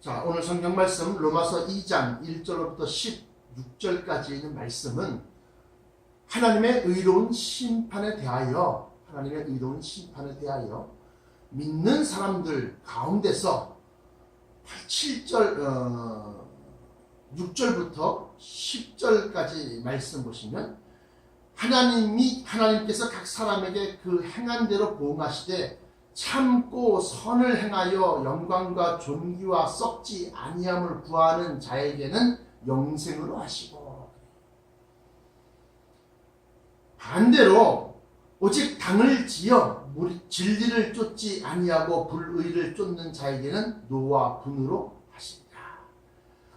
자, 오늘 성경 말씀 로마서 2장 1절부터 16절까지 있는 말씀은 하나님의 의로운 심판에 대하여 믿는 사람들 가운데서 6절부터 10절까지 말씀 보시면 하나님께서 각 사람에게 그 행한 대로 보응하시되 참고 선을 행하여 영광과 존귀와 썩지 아니함을 구하는 자에게는 영생으로 하시고, 반대로 오직 당을 지어 진리를 쫓지 아니하고 불의를 쫓는 자에게는 노와 분으로 하십니다.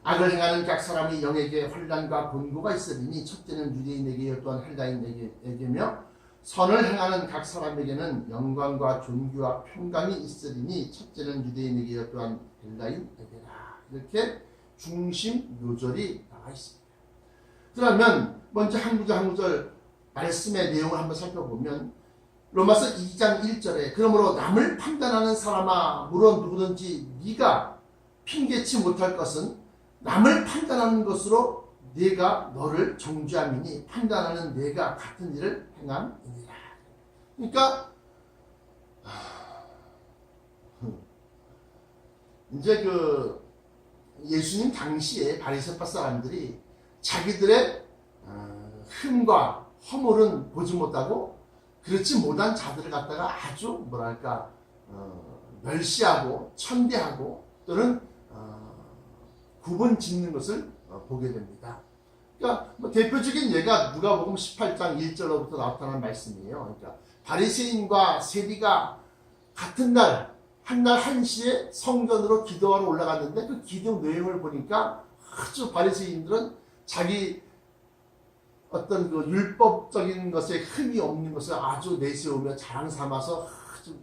악을 행하는 각 사람이 영에게 환난과 곤고가 있으리니 첫째는 유대인에게 또한 헬라인에게며 선을 행하는 각 사람에게는 영광과 존귀와 평강이 있으리니 첫째는 유대인에게 또한 헬라인에게라. 이렇게 중심 요절이 나와 있습니다. 그러면 먼저 한 구절 말씀의 내용을 한번 살펴보면 로마서 2장 1절에 그러므로 남을 판단하는 사람아 물론 누구든지 네가 핑계치 못할 것은 남을 판단하는 것으로 네가 너를 정죄함이니 판단하는 네가 같은 일을 행함이니라. 그러니까 이제 예수님 당시에 바리새파 사람들이 자기들의 흠과 허물은 보지 못하고 그렇지 못한 자들을 갖다가 아주 멸시하고 천대하고 또는 구분 짓는 것을 보게 됩니다. 그러니까 대표적인 예가 누가복음 18장 1절로부터 나타나는 말씀이에요. 그러니까 바리새인과 세리가 같은 날 한날 1시에 성전으로 기도하러 올라갔는데 그 기도 내용을 보니까 아주 바리새인들은 자기 어떤 율법적인 것에 흠이 없는 것을 아주 내세우며 자랑 삼아서 아주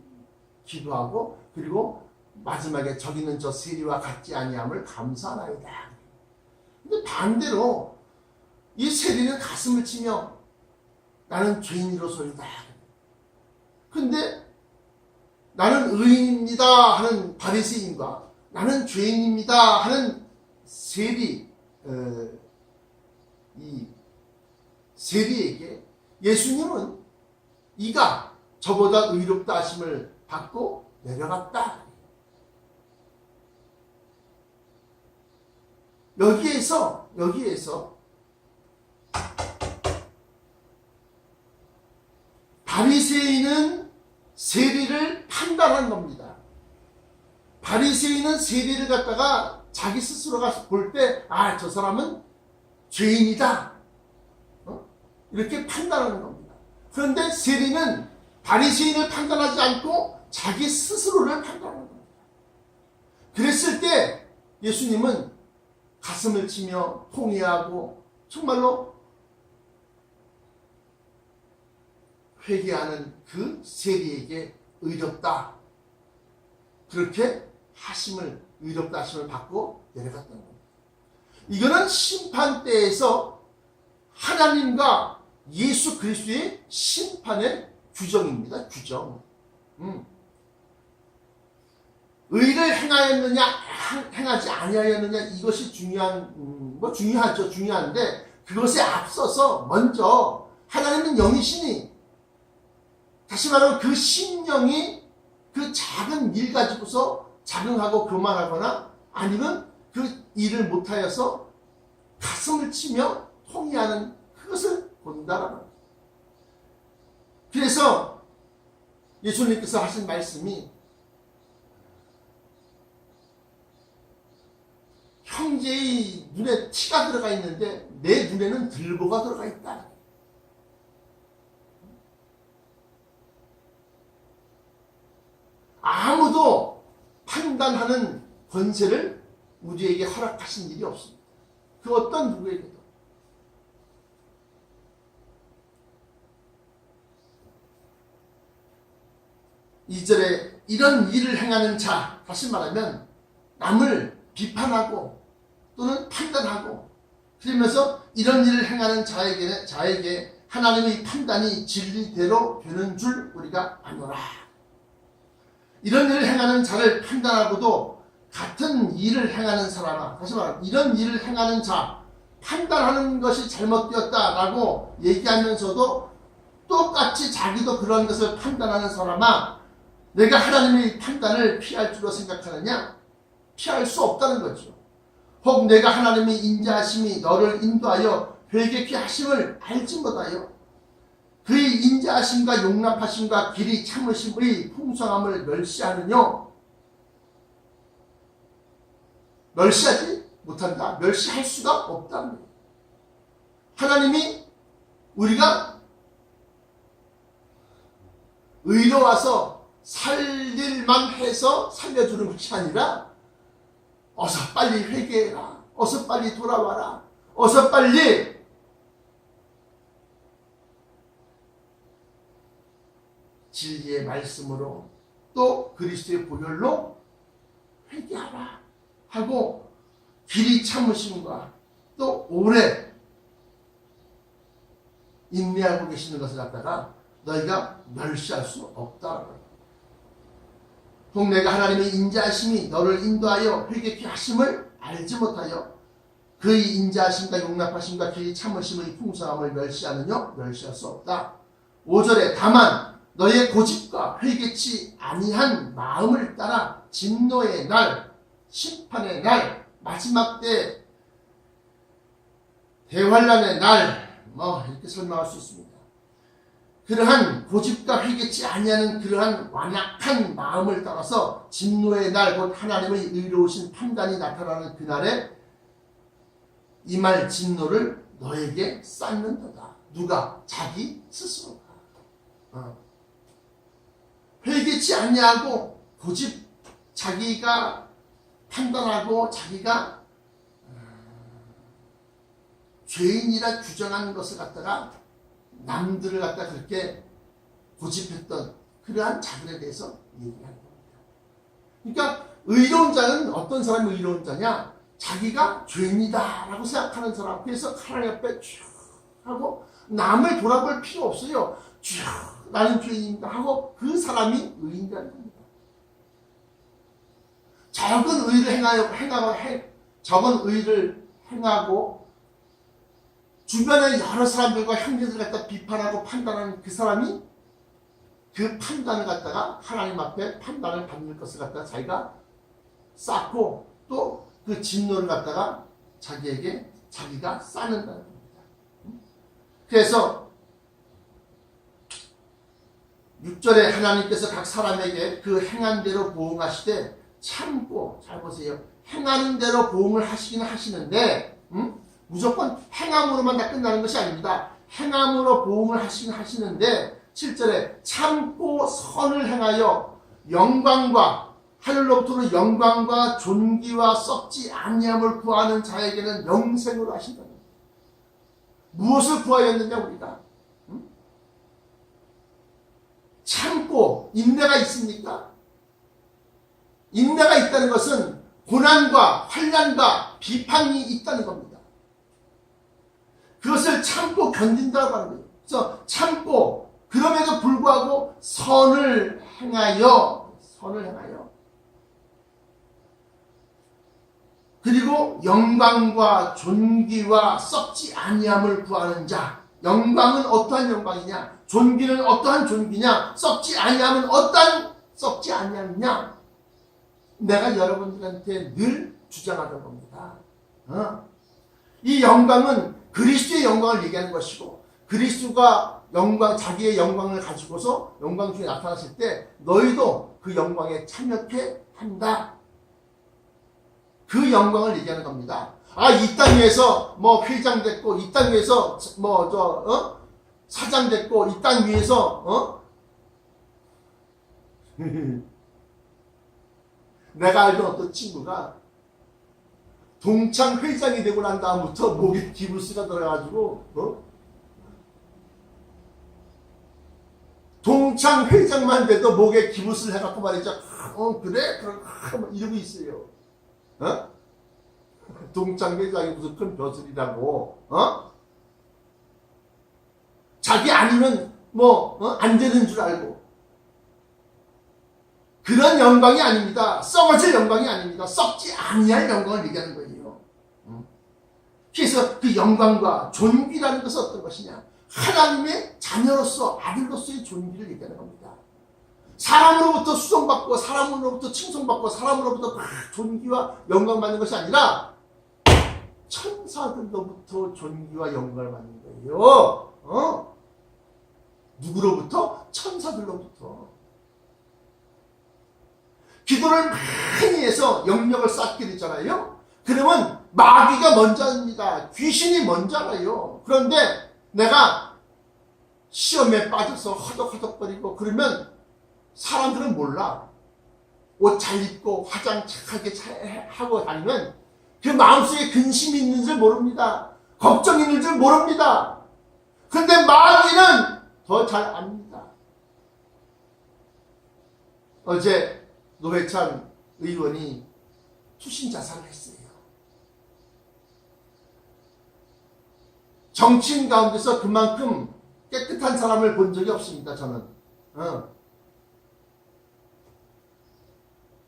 기도하고, 그리고 마지막에 저기는 저 세리와 같지 아니함을 감사하나이다. 근데 반대로 이 세리는 가슴을 치며 나는 죄인으로소이다. 근데 나는 의인입니다 하는 바리새인과 나는 죄인입니다 하는 세리에게 예수님은 이가 저보다 의롭다 하심을 받고 내려갔다. 여기에서 바리새인은 세리를 판단한 겁니다. 바리새인은 세리를 갖다가 자기 스스로가 볼 때 저 사람은 죄인이다 이렇게 판단하는 겁니다. 그런데 세리는 바리새인을 판단하지 않고 자기 스스로를 판단하는 겁니다. 그랬을 때 예수님은 가슴을 치며 통회하고 정말로 회개하는 그 세리에게 의롭다, 그렇게 의롭다 하심을 받고 내려갔던 겁니다. 이거는 심판대에서 하나님과 예수 그리스도의 심판의 규정입니다. 규정. 의를 행하였느냐 행하지 아니하였느냐 이것이 중요하죠. 중요한데 그것에 앞서서 먼저 하나님은 영이시니, 다시 말하면 그 심령이 그 작은 일 가지고서 자긍하고 교만하거나 아니면 그 일을 못하여서 가슴을 치며 통회하는 그것을 본다라는 거예요. 그래서 예수님께서 하신 말씀이 형제의 눈에 티가 들어가 있는데 내 눈에는 들보가 들어가 있다. 아무도 판단하는 권세를 우리에게 허락하신 일이 없습니다. 그 어떤 누구에게도. 이절에 이런 일을 행하는 자, 다시 말하면 남을 비판하고 또는 판단하고 그러면서 이런 일을 행하는 자에게 하나님의 판단이 진리대로 되는 줄 우리가 아노라. 이런 일을 행하는 자를 판단하고도 같은 일을 행하는 사람아, 다시 말하면 이런 일을 행하는 자, 판단하는 것이 잘못되었다라고 얘기하면서도 똑같이 자기도 그런 것을 판단하는 사람아, 내가 하나님의 판단을 피할 줄로 생각하느냐? 피할 수 없다는 거죠. 혹 내가 하나님의 인자하심이 너를 인도하여 회개케 하심을 알지 못하여 그의 인자하심과 용납하심과 길이 참으심의 풍성함을 멸시하느냐? 멸시하지 못한다. 멸시할 수가 없다는 거예요. 하나님이 우리가 의로워서 살릴만 해서 살려주는 것이 아니라 어서 빨리 회개해라. 어서 빨리 돌아와라. 어서 빨리 진리의 말씀으로 또 그리스도의 보혈로 회개하라 하고 길이 참으심과 또 오래 인내하고 계시는 것을 갖다가 너희가 멸시할 수 없다. 혹 내가 하나님의 인자하심이 너를 인도하여 회개케 하심을 알지 못하여 그의 인자하심과 용납하심과 길이 참으심의 풍성함을 멸시하느냐? 멸시할 수 없다. 5절에 다만 너의 고집과 회개치 아니한 마음을 따라 진노의 날, 심판의 날, 마지막 때 대환란의 날, 이렇게 설명할 수 있습니다. 그러한 고집과 회개치 아니하는 그러한 완악한 마음을 따라서 진노의 날, 곧 하나님의 의로우신 판단이 나타나는 그날에 임할 진노를 너에게 쌓는도다. 누가? 자기 스스로가. 회개치 아니하고 고집, 자기가 판단하고 자기가 죄인이라 규정하는 것을 갖다가 남들을 갖다 그렇게 고집했던 그러한 자들에 대해서 얘기하는 겁니다. 그러니까 의로운 자는 어떤 사람이 의로운 자냐? 자기가 죄인이다라고 생각하는 사람. 그래서 하나님 앞에 쭉 하고 남을 돌아볼 필요 없어요. 쭉 나는 죄인입니다 하고 그 사람이 의인이라는 겁니다. 적은 의를 행하고 주변의 여러 사람들과 형제들 갖다 비판하고 판단하는 그 사람이 그 판단을 갖다가 하나님 앞에 판단을 받는 것을 갖다가 자기가 쌓고 또 그 진노를 갖다가 자기에게 자기가 쌓는다는 겁니다. 그래서 6절에 하나님께서 각 사람에게 그 행한 대로 보응하시되 참고, 잘 보세요. 행하는 대로 보응을 하시긴 하시는데 무조건 행함으로만 다 끝나는 것이 아닙니다. 행함으로 보응을 하시긴 하시는데 7절에 참고 선을 행하여 영광과 하늘로부터 영광과 존귀와 썩지 아니함을 구하는 자에게는 영생으로 하신다. 무엇을 구하였느냐 우리가? 참고 인내가 있습니까? 인내가 있다는 것은 고난과 환난과 비판이 있다는 겁니다. 그것을 참고 견딘다고 하는 거예요. 그래서 참고 그럼에도 불구하고 선을 행하여 그리고 영광과 존귀와 썩지 아니함을 구하는 자. 영광은 어떠한 영광이냐? 존귀는 어떠한 존귀냐? 썩지 아니함은 어떠한 썩지 아니함이냐? 내가 여러분들한테 늘 주장하던 겁니다. 이 영광은 그리스도의 영광을 얘기하는 것이고, 그리스도가 자기의 영광을 가지고서 영광 중에 나타났을 때 너희도 그 영광에 참여케 한다. 그 영광을 얘기하는 겁니다. 이 땅 위에서 회장 됐고, 이 땅 위에서 사장 됐고, 이 땅 위에서 내가 알던 어떤 친구가 동창 회장이 되고 난 다음부터 목에 기부스가 들어가지고 동창 회장만 돼도 목에 기부스를 해갖고 말이죠. 그래? 그럼 이러고 있어요. 동창 회장이 무슨 큰 벼슬이라고, 자기 아니면 안 되는 줄 알고. 그런 영광이 아닙니다. 썩어질 영광이 아닙니다. 썩지 아니할 영광을 얘기하는 거예요. 그래서 그 영광과 존귀라는 것은 어떤 것이냐? 하나님의 자녀로서 아들로서의 존귀를 얘기하는 겁니다. 사람으로부터 수종받고 사람으로부터 칭송받고 사람으로부터 존귀와 영광 받는 것이 아니라 천사들로부터 존귀와 영광을 받는 거예요. 누구로부터? 천사들로부터. 기도를 많이 해서 영역을 쌓게 되잖아요. 그러면 마귀가 먼저 합니다. 귀신이 먼저 알아요. 그런데 내가 시험에 빠져서 허덕허덕거리고 그러면 사람들은 몰라. 옷 잘 입고 화장 착하게 하고 다니면 그 마음속에 근심이 있는 줄 모릅니다. 걱정이 있는 줄 모릅니다. 그런데 마귀는 더 잘 압니다. 어제 노회찬 의원이 투신 자살을 했어요. 정치인 가운데서 그만큼 깨끗한 사람을 본 적이 없습니다. 저는.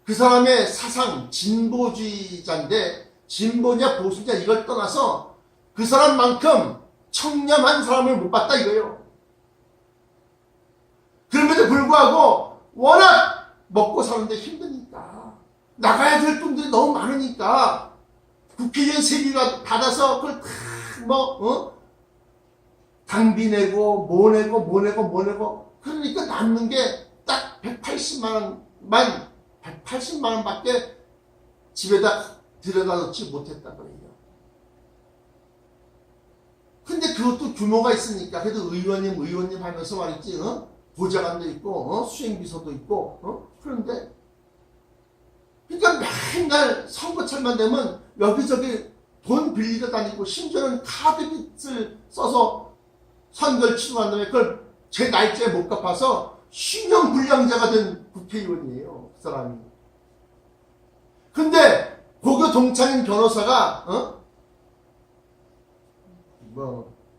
그 사람의 사상 진보주의자인데 진보냐 보수냐 이걸 떠나서 그 사람만큼 청렴한 사람을 못 봤다 이거예요. 그럼에도 불구하고 워낙 먹고 사는데 힘드니까 나가야 될 돈들이 너무 많으니까 국회의원 세비가 받아서 그걸 다 당비 내고 뭐 내고 그러니까 남는 게 딱 180만 원밖에 집에다 들여다 놓지 못했단 말이에요. 근데 그것도 규모가 있으니까 그래도 의원님 하면서 말이지 보좌관도 있고 수행비서도 있고 그런데 그러니까 맨날 선거철만 되면 여기저기 돈 빌리러 다니고 심지어는 카드빚을 써서 선거를 치러간 다음에 그걸 제 날짜에 못 갚아서 신용불량자가 된 국회의원이에요. 그 사람이. 근데 고교 동창인 변호사가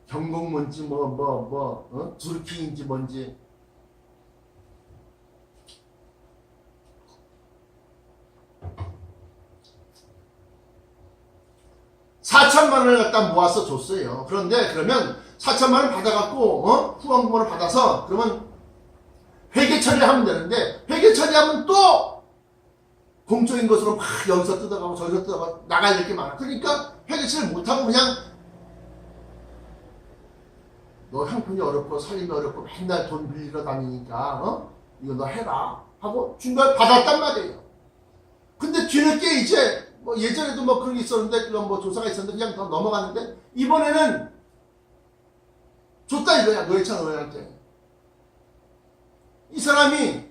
경공문지 두르킹인지 뭔지 4천만 원을 갖다 모아서 줬어요. 그런데 그러면 4천만 원 받아갖고 후원금을 받아서 그러면 회계 처리하면 되는데 회계 처리하면 또 공적인 것으로 막 여기서 뜯어가고 저기서 뜯어가고 나가야 될 게 많아. 그러니까 회계 처리 못하고 그냥 너 형편이 어렵고 살림이 어렵고 맨날 돈 빌리러 다니니까 이거 너 해라 하고 중간에 받았단 말이에요. 근데 뒤늦게 이제 예전에도 그런 게 있었는데 그런 조사가 있었는데 그냥 더 넘어갔는데 이번에는 줬다 이거야. 노회찬 의원한테. 이 사람이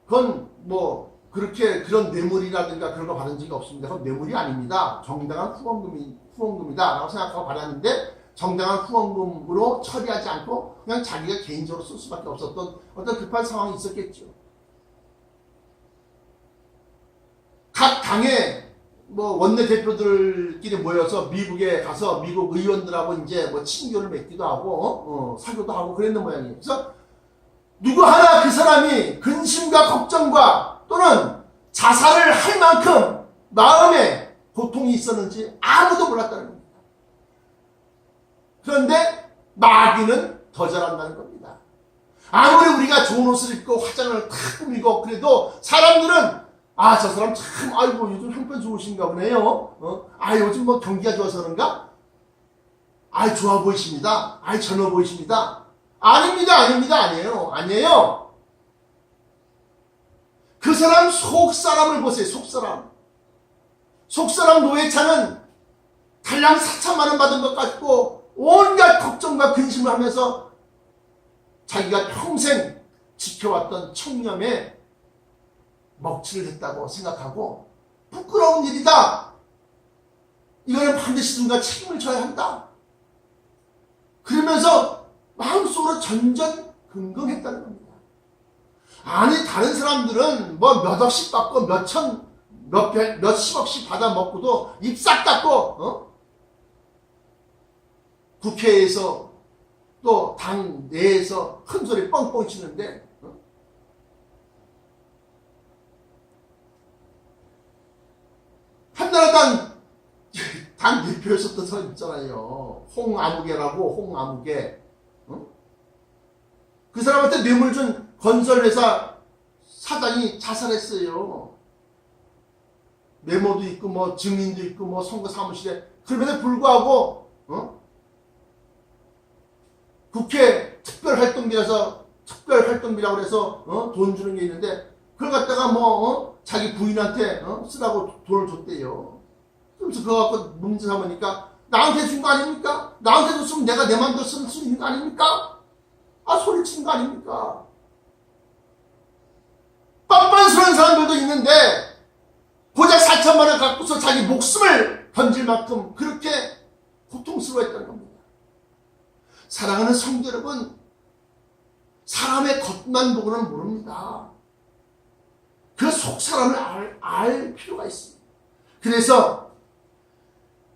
그건 그렇게 그런 뇌물이라든가 그런 거 받은 적이 없습니다. 그건 뇌물이 아닙니다. 정당한 후원금이다 라고 생각하고 받았는데 정당한 후원금으로 처리하지 않고 그냥 자기가 개인적으로 쓸 수밖에 없었던 어떤 급한 상황이 있었겠죠. 각 당의 원내대표들끼리 모여서 미국에 가서 미국 의원들하고 이제 친교를 맺기도 하고 사교도 하고 그랬는 모양이에요. 그래서 누구 하나 그 사람이 근심과 걱정과 또는 자살을 할 만큼 마음에 고통이 있었는지 아무도 몰랐다는 겁니다. 그런데 마귀는 더 잘한다는 겁니다. 아무리 우리가 좋은 옷을 입고 화장을 탁 꾸미고 그래도 사람들은 저 사람 참 아이고 요즘 형편 좋으신가 보네요. 요즘 경기가 좋아서 그런가? 좋아 보이십니다. 젊어 보이십니다. 아니에요. 그 사람 속사람을 보세요. 속사람 노회찬은 달랑 4천만 원 받은 것 같고 온갖 걱정과 근심을 하면서 자기가 평생 지켜왔던 청렴에 먹칠을 했다고 생각하고 부끄러운 일이다. 이거는 반드시 누군가 책임을 져야 한다. 그러면서 마음속으로 전전긍긍했다는 겁니다. 다른 사람들은 몇 억씩 받고 몇십억씩 받아 먹고도 입 싹 닫고 국회에서 또 당 내에서 큰 소리 뻥뻥 치는데 당 대표였었던 사람 있잖아요. 홍아무개라고, 홍아무개. 어? 그 사람한테 뇌물 준 건설회사 사장이 자살했어요. 메모도 있고 뭐 증인도 있고 뭐 선거 사무실에. 그럼에도 불구하고 국회 특별활동비라고 해서 돈 주는 게 있는데 그걸 갖다가 자기 부인한테 쓰라고 돈을 줬대요. 그래서 그거 갖고 문제 삼으니까 나한테 준 거 아닙니까? 나한테 줬으면 내가 내 맘대로 쓸 수 있는 거 아닙니까? 소리치는 거 아닙니까? 뻔뻔스러운 사람들도 있는데 고작 4천만 원 갖고서 자기 목숨을 던질 만큼 그렇게 고통스러워했다는 겁니다. 사랑하는 성도 여러분, 사람의 겉만 보고는 모릅니다. 그 속 사람을 알 필요가 있습니다. 그래서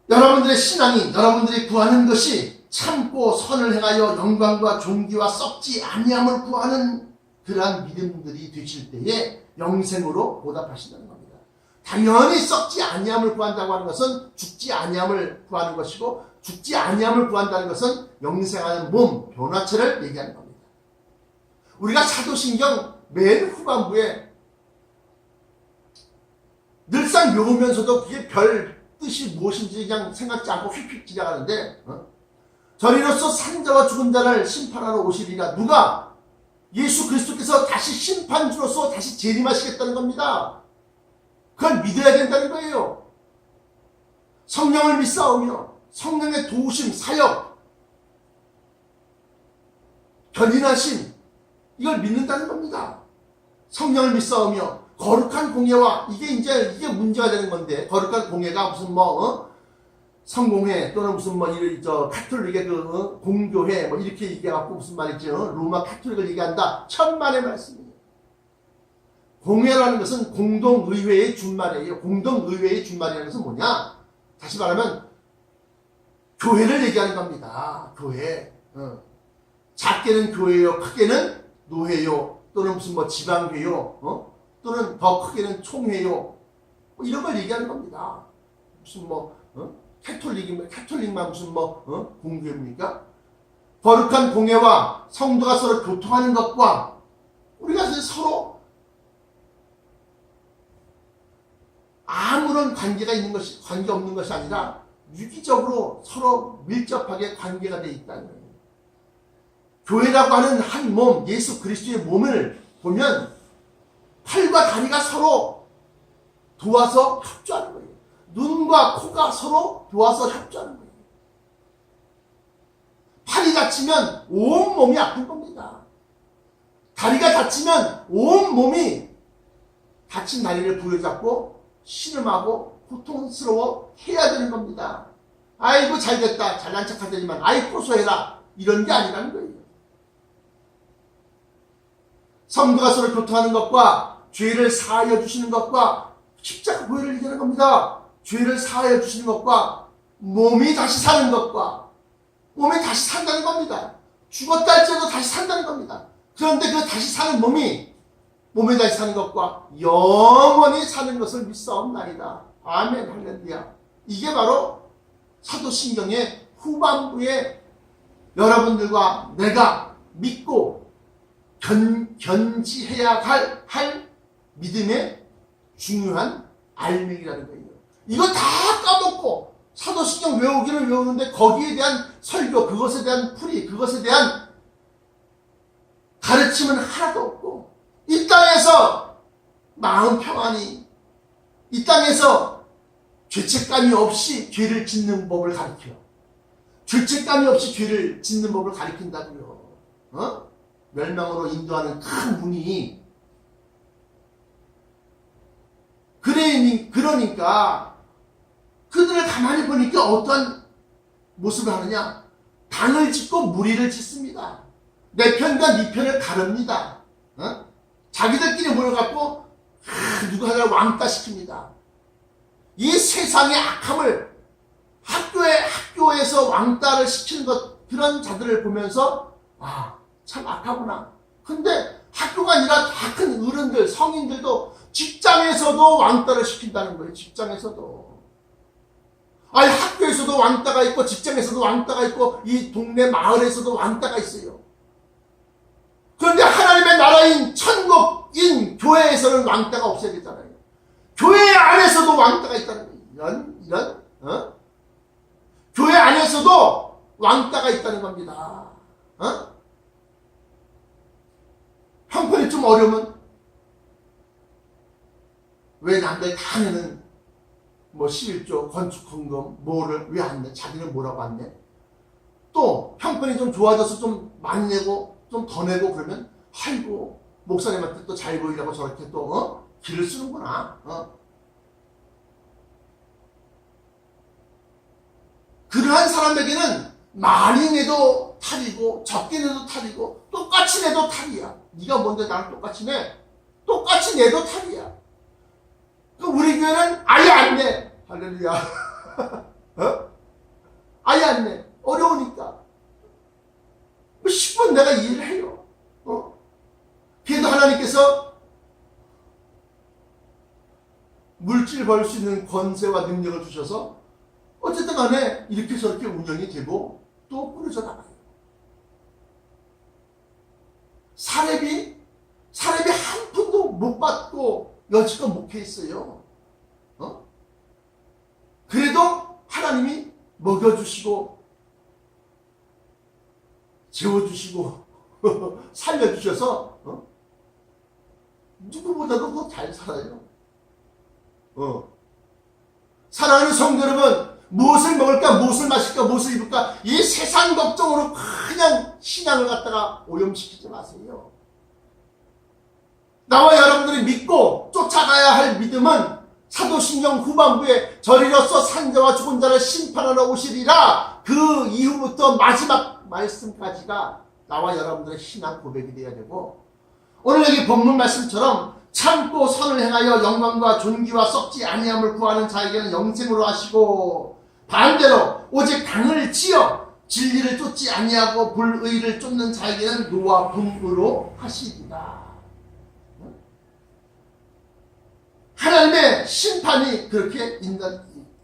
여러분들의 신앙이, 여러분들이 구하는 것이 참고 선을 행하여 영광과 존귀와 썩지 아니함을 구하는 그러한 믿음들이 되실 때에 영생으로 보답하신다는 겁니다. 당연히 썩지 아니함을 구한다고 하는 것은 죽지 아니함을 구하는 것이고, 죽지 아니함을 구한다는 것은 영생하는 몸, 변화체를 얘기하는 겁니다. 우리가 사도신경 맨 후반부에 늘상 외우면서도 그게 별 뜻이 무엇인지 그냥 생각지 않고 휙휙 지나가는데, 저리로서 산자와 죽은 자를 심판하러 오시리라. 누가? 예수 그리스도께서 다시 심판주로서 다시 재림하시겠다는 겁니다. 그걸 믿어야 된다는 거예요. 성령을 믿사오며 성령의 도우심, 사역, 견인하심, 이걸 믿는다는 겁니다. 성령을 믿사오며 거룩한 공예와 이게 문제가 되는 건데, 거룩한 공예가 무슨 성공회 또는 무슨 카톨릭의 공교회 이렇게 얘기해갖고 무슨 말이죠. 로마 카톨릭을 얘기한다. 천만의 말씀이에요. 공회라는 것은 공동의회의 준말이에요. 공동의회의 준말이라는 것은 뭐냐? 다시 말하면 교회를 얘기하는 겁니다. 교회. 작게는 교회요, 크게는 노회요, 또는 무슨 지방회요, 또는 더 크게는 총회요, 이런 걸 얘기하는 겁니다. 무슨 캐톨릭만 무슨 공교회입니까? 거룩한 공회와 성도가 서로 교통하는 것과 우리가 서로 아무런 관계 없는 것이 아니라 유기적으로 서로 밀접하게 관계가 되어 있다는 거예요. 교회라고 하는 한 몸, 예수 그리스도의 몸을 보면 팔과 다리가 서로 도와서 협조하는 거예요. 눈과 코가 서로 도와서 협조하는 거예요. 팔이 다치면 온 몸이 아픈 겁니다. 다리가 다치면 온 몸이 다친 다리를 부여잡고 신음하고 고통스러워 해야 되는 겁니다. 아이고 잘됐다, 잘난 척하더니만 아이 고소해라, 이런 게 아니라는 거예요. 성도가 서로 교통하는 것과 죄를 사하여 주시는 것과 십자가 보혈을 얘기하는 겁니다. 죄를 사하여 주시는 것과 몸이 다시 사는 것과 몸이 다시 산다는 겁니다. 죽었다 할지라도 다시 산다는 겁니다. 그런데 그 다시 사는 몸이 다시 사는 것과 영원히 사는 것을 믿사옵나이다. 아멘, 할렐루야. 이게 바로 사도신경의 후반부에 여러분들과 내가 믿고 견지해야 할 믿음의 중요한 알맹이라는 거예요. 이거 다 까먹고 사도신경 외우기는 외우는데 거기에 대한 설교, 그것에 대한 풀이, 그것에 대한 가르침은 하나도 없고, 이 땅에서 마음 평안히, 이 땅에서 죄책감이 없이 죄를 짓는 법을 가르쳐. 죄책감이 없이 죄를 짓는 법을 가르친다고요. 멸망으로 인도하는 큰 문이. 그러니까 그들을 가만히 보니까 어떠한 모습을 하느냐? 당을 짓고 무리를 짓습니다. 내 편과 네 편을 가릅니다. 자기들끼리 모여갖고 누구 하나를 왕따시킵니다. 이 세상의 악함을 학교에서 왕따를 시키는 그런 자들을 보면서 참 악하구나. 근데 학교가 아니라 다 큰 어른들, 성인들도 직장에서도 왕따를 시킨다는 거예요. 직장에서도. 학교에 학교에서도 왕따가 있고 직장에서도 왕따가 있고 이 동네 마을에서도 왕따가 있어요. 그런데 하나님의 나라인 천국인 교회에서는 왕따가 없어야 되잖아요. 교회 안에서도 왕따가 있다는 거예요. 교회 안에서도 왕따가 있다는 겁니다. 형편이 좀 어려우면 왜 남들 다 내는 뭐 11조 건축헌금 뭐를 왜 안 내? 자기는 뭐라고 안 내? 또 형편이 좀 좋아져서 좀 많이 내고 좀 더 내고 그러면 아이고 목사님한테 또 잘 보이려고 저렇게 또 길을 쓰는구나. 그러한 사람에게는 많이 내도 탈이고 적게 내도 탈이고 똑같이 내도 탈이야. 네가 뭔데 나랑 똑같이 내? 똑같이 내도 탈이야. 우리 교회는 아예 안 내. 할렐루야. 아예 안 내. 어려우니까. 10분 내가 이해를 해요. 그래도 하나님께서 물질 벌 수 있는 권세와 능력을 주셔서 어쨌든 간에 이렇게 저렇게 운영이 되고 또 꾸려져 나가요. 사렙이 한 푼도 못 받고 여지껏 목회했어요. 그래도 하나님이 먹여주시고 재워주시고 살려주셔서 누구보다도 더 잘 살아요. 사랑하는 성도 여러분, 무엇을 먹을까, 무엇을 마실까, 무엇을 입을까, 이 세상 걱정으로 그냥 신앙을 갖다가 오염시키지 마세요. 나와 여러분들이 믿고 쫓아가야 할 믿음은 사도신경 후반부에 저리로서 산자와 죽은 자를 심판하러 오시리라, 그 이후부터 마지막 말씀까지가 나와 여러분들의 신앙 고백이 되어야 되고, 오늘 여기 본문 말씀처럼 참고 선을 행하여 영광과 존귀와 썩지 아니함을 구하는 자에게는 영생으로 하시고, 반대로 오직 강을 지어 진리를 쫓지 아니하고 불의를 쫓는 자에게는 노와 분으로 하시리라. 하나님의 심판이 그렇게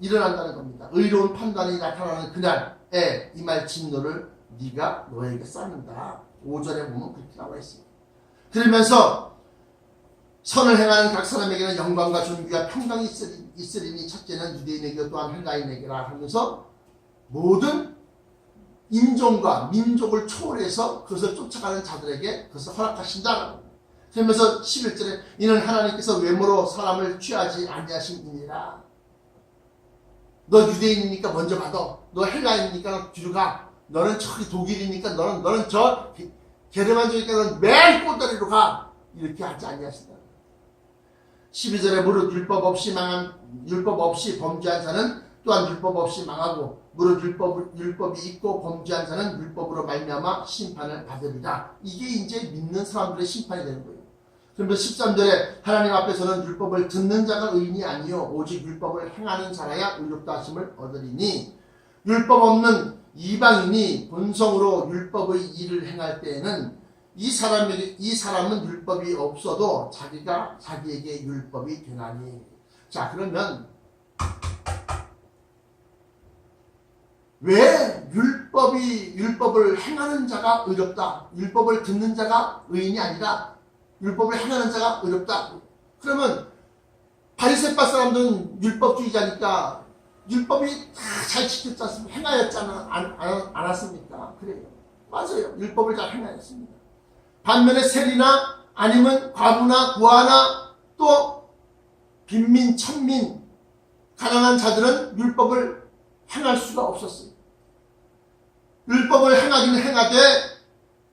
일어난다는 겁니다. 의로운 판단이 나타나는 그날에 이 말 진노를 네가 너에게 쌓는다. 5절에 보면 그렇게 나와 있습니다. 그러면서 선을 행하는 각 사람에게는 영광과 존귀와 평강이 있으리니 첫째는 유대인에게 또한 헬라인에게라 하면서 모든 인종과 민족을 초월해서 그것을 쫓아가는 자들에게 그것을 허락하신다. 그러면서 11절에 이는 하나님께서 외모로 사람을 취하지 아니하심이니라. 너 유대인이니까 먼저 받아. 너 헬라인이니까 뒤로 가. 너는 저기 독일이니까 너는 저 게르만족이니까 너는 맨 꼬다리로 가. 이렇게 하지 아니하신다. 12절에 무릇 율법 없이 범죄한 자는 또한 율법 없이 망하고 무릇 율법이 있고 범죄한 자는 율법으로 말미암아 심판을 받으리라. 이게 이제 믿는 사람들의 심판이 되는 거예요. 그러면서 13절에 하나님 앞에서는 율법을 듣는 자가 의인이 아니요 오직 율법을 행하는 자라야 의롭다 하심을 얻으리니, 율법 없는 이방인이 본성으로 율법의 일을 행할 때에는 이 사람은 율법이 없어도 자기에게 율법이 되나니. 자, 그러면 왜 율법을 행하는 자가 의롭다, 율법을 듣는 자가 의인이 아니라 율법을 행하는 자가 의롭다? 그러면 바리새파 사람들은 율법주의자니까 율법이 다 잘 지켰지 않습니까? 행하였지 않았습니까? 그래요. 맞아요. 율법을 잘 행하였습니다. 반면에 세리나 아니면 과부나 부하나 또 빈민, 천민, 가난한 자들은 율법을 행할 수가 없었어요. 율법을 행하기는 행하되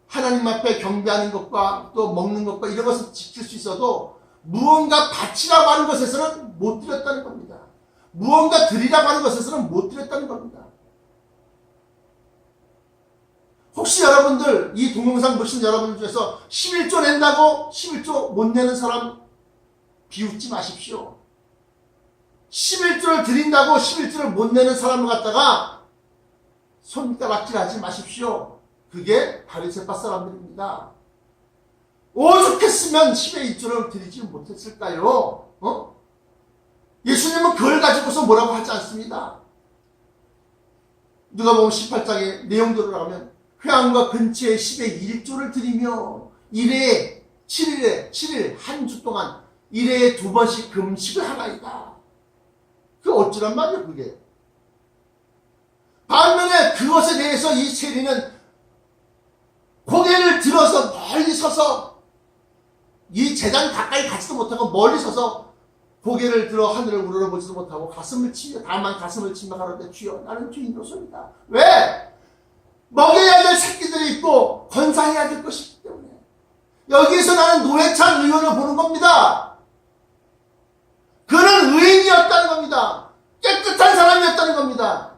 하나님 앞에 경배하는 것과 또 먹는 것과 이런 것을 지킬 수 있어도 무언가 바치라고 하는 것에서는 못 드렸다는 겁니다. 무언가 드리라고 하는 것에서는 못 드렸다는 겁니다. 혹시 여러분들 이 동영상 보신 여러분들 중에서 11조 낸다고 11조 못 내는 사람 비웃지 마십시오. 11조를 드린다고 11조를 못 내는 사람을 갖다가 손가락질하지 마십시오. 그게 바리새파 사람들입니다. 오죽했으면 10의 1조를 드리지 못했을까요? 예수님은 그걸 가지고서 뭐라고 하지 않습니다. 누가복음 18장의 내용대로 하면 회당과 근처에 10의 1조를 드리며 7일 한 주 동안 1회에 2번씩 금식을 하나이다. 그 어찌란 말이야 그게. 반면에 그것에 대해서 이 세리는 고개를 들어서 멀리 서서 이 제단 가까이 가지도 못하고 멀리 서서 고개를 들어 하늘을 우러러보지도 못하고 다만 가슴을 치며 하는데 주여 나는 주인으로서이다. 왜? 먹여야 될 새끼들이 있고 건사해야 될 것이기 때문에. 여기에서 나는 노회찬 의원을 보는 겁니다. 그는 의인이었다는 겁니다. 깨끗한 사람이었다는 겁니다.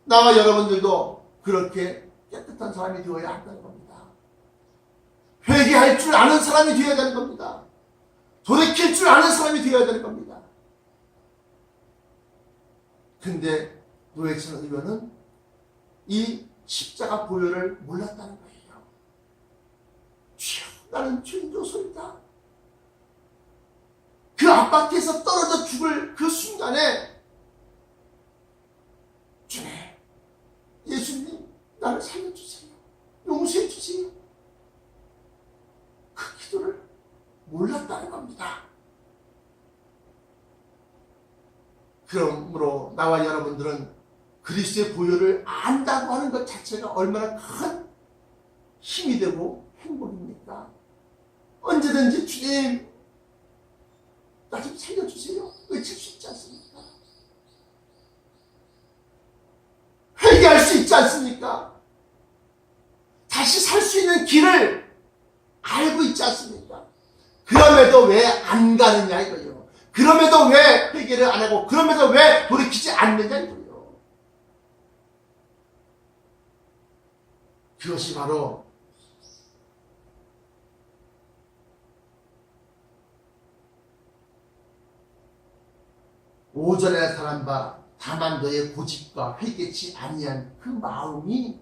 나와 여러분들도 그렇게 깨끗한 사람이 되어야 한다는 겁니다. 회개할 줄 아는 사람이 되어야 되는 겁니다. 돌이킬 줄 아는 사람이 되어야 되는 겁니다. 근데 노회찬 의원은 이 십자가 보혈을 몰랐다는 거예요. 주여 나는 주인으로서이다. 그 앞바퀴에서 떨어져 죽을 그 순간에 주님, 예수님 나를 살려주세요. 용서해 주세요. 그 기도를 몰랐다는 겁니다. 그러므로 나와 여러분들은 그리스도의 보혈을 안다고 하는 것 자체가 얼마나 큰 힘이 되고 행복입니까? 언제든지 주님 나 좀 살려주세요. 외칠 수 있지 않습니까? 회개할 수 있지 않습니까? 다시 살 수 있는 길을 알고 있지 않습니까? 그럼에도 왜 안 가느냐 이거예요. 그럼에도 왜 회개를 안 하고 그럼에도 왜 돌이키지 않느냐 이거예요. 그것이 바로 오전에 말한 바 다만 너의 고집과 회개치 아니한 그 마음이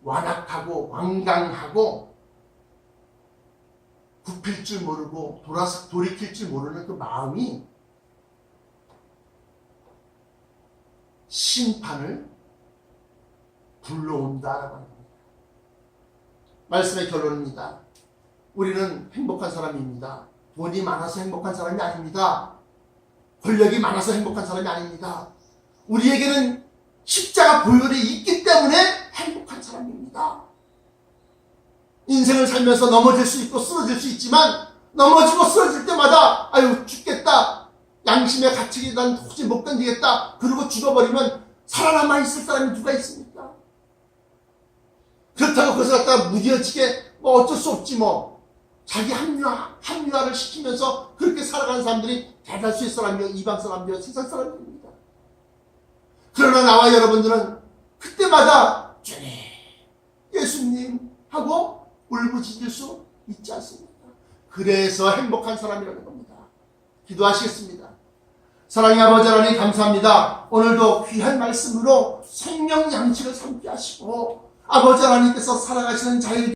완악하고 완강하고 굽힐 줄 모르고 돌이킬 줄 모르는 그 마음이 심판을 불러온다라고 합니다. 말씀의 결론입니다. 우리는 행복한 사람입니다. 돈이 많아서 행복한 사람이 아닙니다. 권력이 많아서 행복한 사람이 아닙니다. 우리에게는 십자가 보혈이 있기 때문에 행복한 사람입니다. 인생을 살면서 넘어질 수 있고 쓰러질 수 있지만 넘어지고 쓰러질 때마다 아유 죽겠다. 양심의 가책이 난 도저히 못 견디겠다. 그리고 죽어버리면 살아남아 있을 사람이 누가 있습니까? 그렇다고 그것을 갖다가 무뎌지게 어쩔 수 없지 뭐. 자기 합리화를 시키면서 그렇게 살아가는 사람들이 대다수의 사람이요 이방 사람이요 세상 사람입니다. 그러나 나와 여러분들은 그때마다 주님 예수님 하고 울부짖을 수 있지 않습니까? 그래서 행복한 사람이라는 겁니다. 기도하시겠습니다. 사랑의 아버지 하나님 감사합니다. 오늘도 귀한 말씀으로 생명 양식을 삼게 하시고 아버지 하나님께서 살아가시는 자유